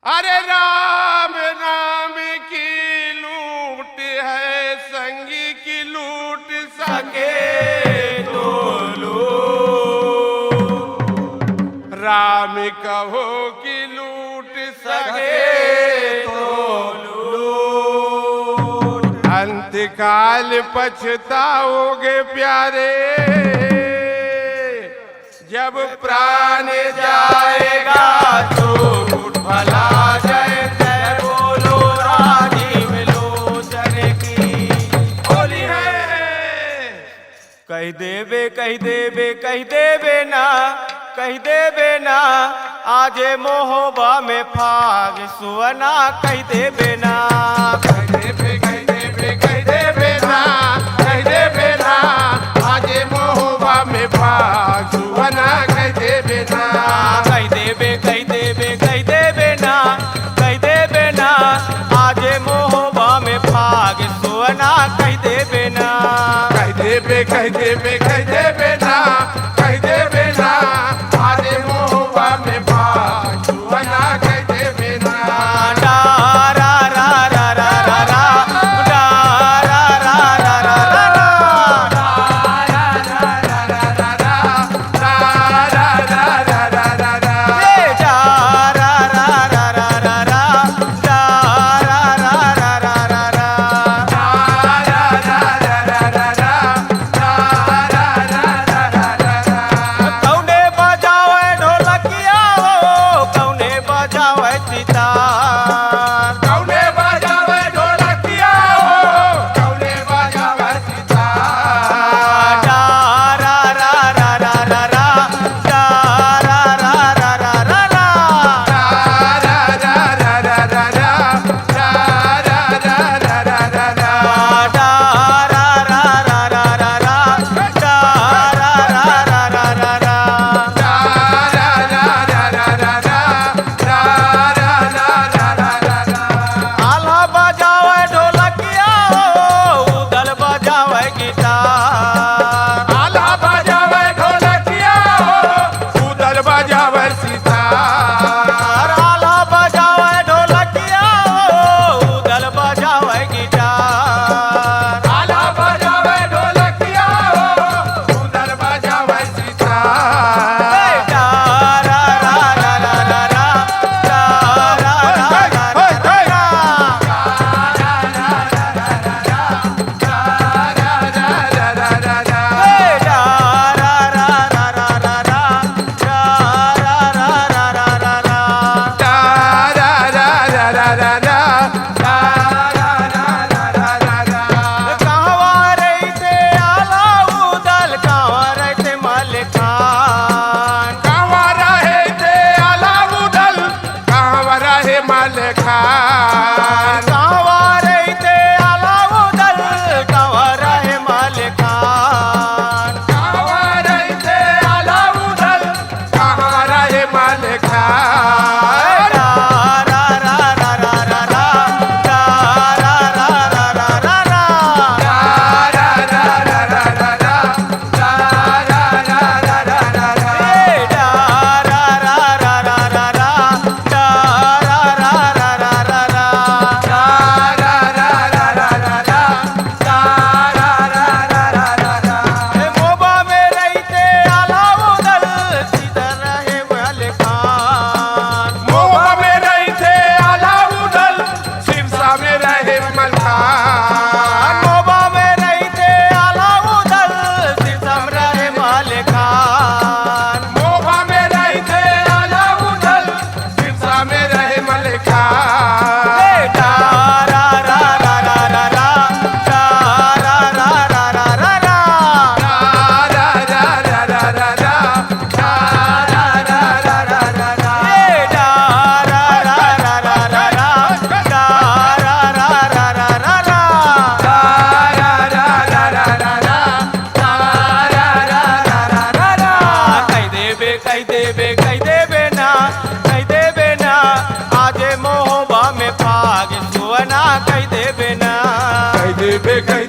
अरे राम नाम की लूट है, संगी की लूट सके तो लो। राम कहो कि लूट सके तो लो। अंतकाल पछताओगे प्यारे, जब प्राण जाएगा तो उठ भला जय जय बोलो राजीव लोचन की होली है। कह देवे कह देवे कह देवे ना, कह देवे ना आजे मोहबा में फाग सुवना, कह देवे ना, कह देवे कह देवे कह देवे ना, कह देवे ना आजे मोहबा में भाग सुवना, कह देवे ना, कह देवे कह देवे कह देवे ना, कह देवे ना आजे मोहबा में फाग सुवना, कह देवे ना, कह देवे कह देवे कह देवे ना, कह देवे ना आजे मोहबा में भाग सुवना, कह देवे ना। डा रा रा रा रा रा रा, डा रा रा रा रा रा रा, ए डा रा रा रा रा रा रा, डा रा रा रा रा रा रा। कौने बजावे ढोलकिया हो, कौने बजावे सितार, कौने बजावे ढोलकिया हो, कौने बजावे सितार। डा रा रा रा रा रा रा, डा रा रा रा रा रा रा। आल्हा बजावे ढोलकिया हो, उदल बजावे गिटार, आला बजावे ढोलकिया हो, उदल बजावे सितार। आल्हा बजावे ढोलकिया हो, उदल बजावे गिटार। आला बजावे ढोलकिया हो, उदल बजावे सितार। डा रा रा रा रा रा रा, डा रा रा रा रा रा रा। कह देवे कह